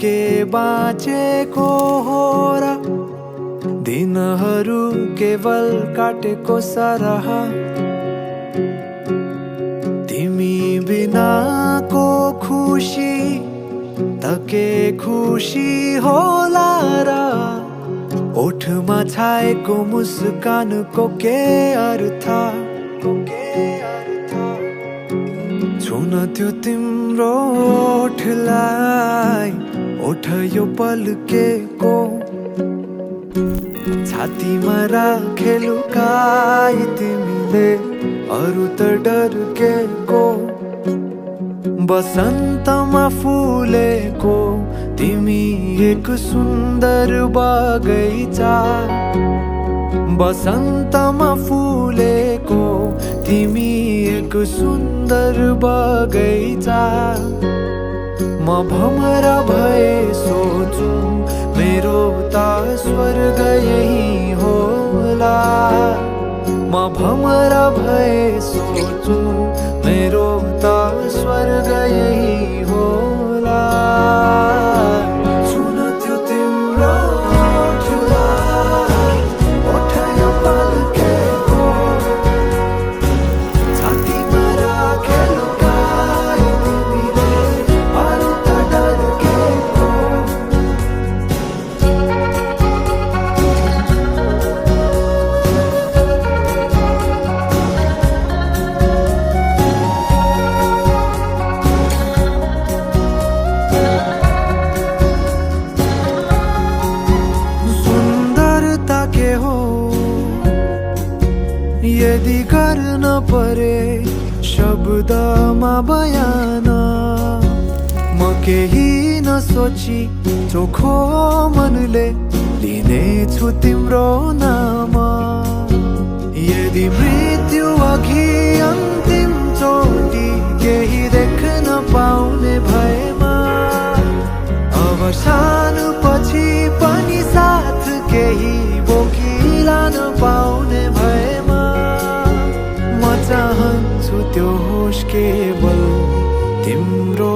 के बाँचेको हो र दिनहरू केवल काटेको सरह तिमी बिनाको खुसी त के खुसी होला र ओठमा छाएको मुस्कानको के अर्थ छुन त्यो तिम्रो ओठलाई ओठ यो पल्केको छातीमा राखे लुकाई तिमीले अरू त डर्केको बसन्तमा फुलेको तिमी एक सुन्दर बगैँचा बसन्तमा फुलेको तिमी एक सुन्दर बगैँचा म भमरा भए सोचु मेरो त स्वर्ग यही होला म भमरा भए सोचु मेरो त स्वर्ग यही होला छुन त्यो तिम्रो ओठलाई ओठ यो पल्केको छातीमा राखे लुकाई तिमीले अरू त डर्केको यदि गर्न परे शब्दमा बयान म केही नसोची चोखो मनले लिनेछु तिम्रो नाम यदि मृत्यु अघि अन्तिम चोटि केही देख्न पाउने भएमा अवसान पछि पनि साथ केही बोकिलान पाउने भएमा म चाहन्छु त्यो होस् केवल तिम्रो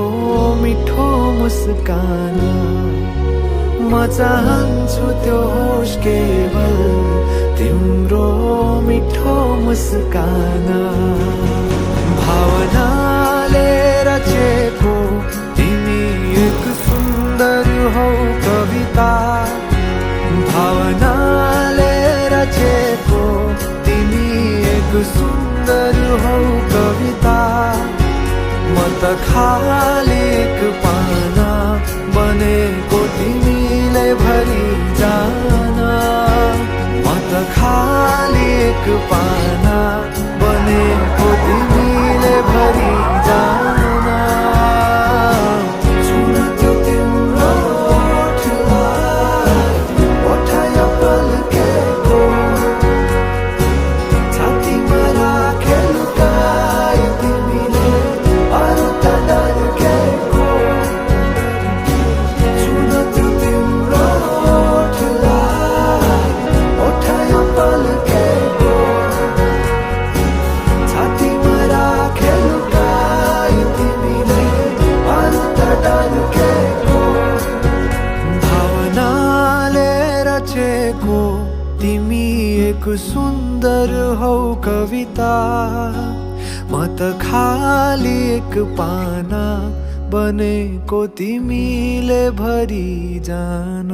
मिठो मुस्कान म चाहन्छु त्यो होस् केवल तिम्रो मिठो मुस्कान भावनाले रचेको तिमी एक सुन्दर हौ कविता भावनाले रचेको तिमी एक सुन्दर हौ कविता म त खाली एक पाना बनेको तिमीले भरि जान म त खाली एक पाना बनेको तिमीले भरि जान तिमी एक सुन्दर हौ कविता म त खाली एक पाना बनेको तिमीले भरि जान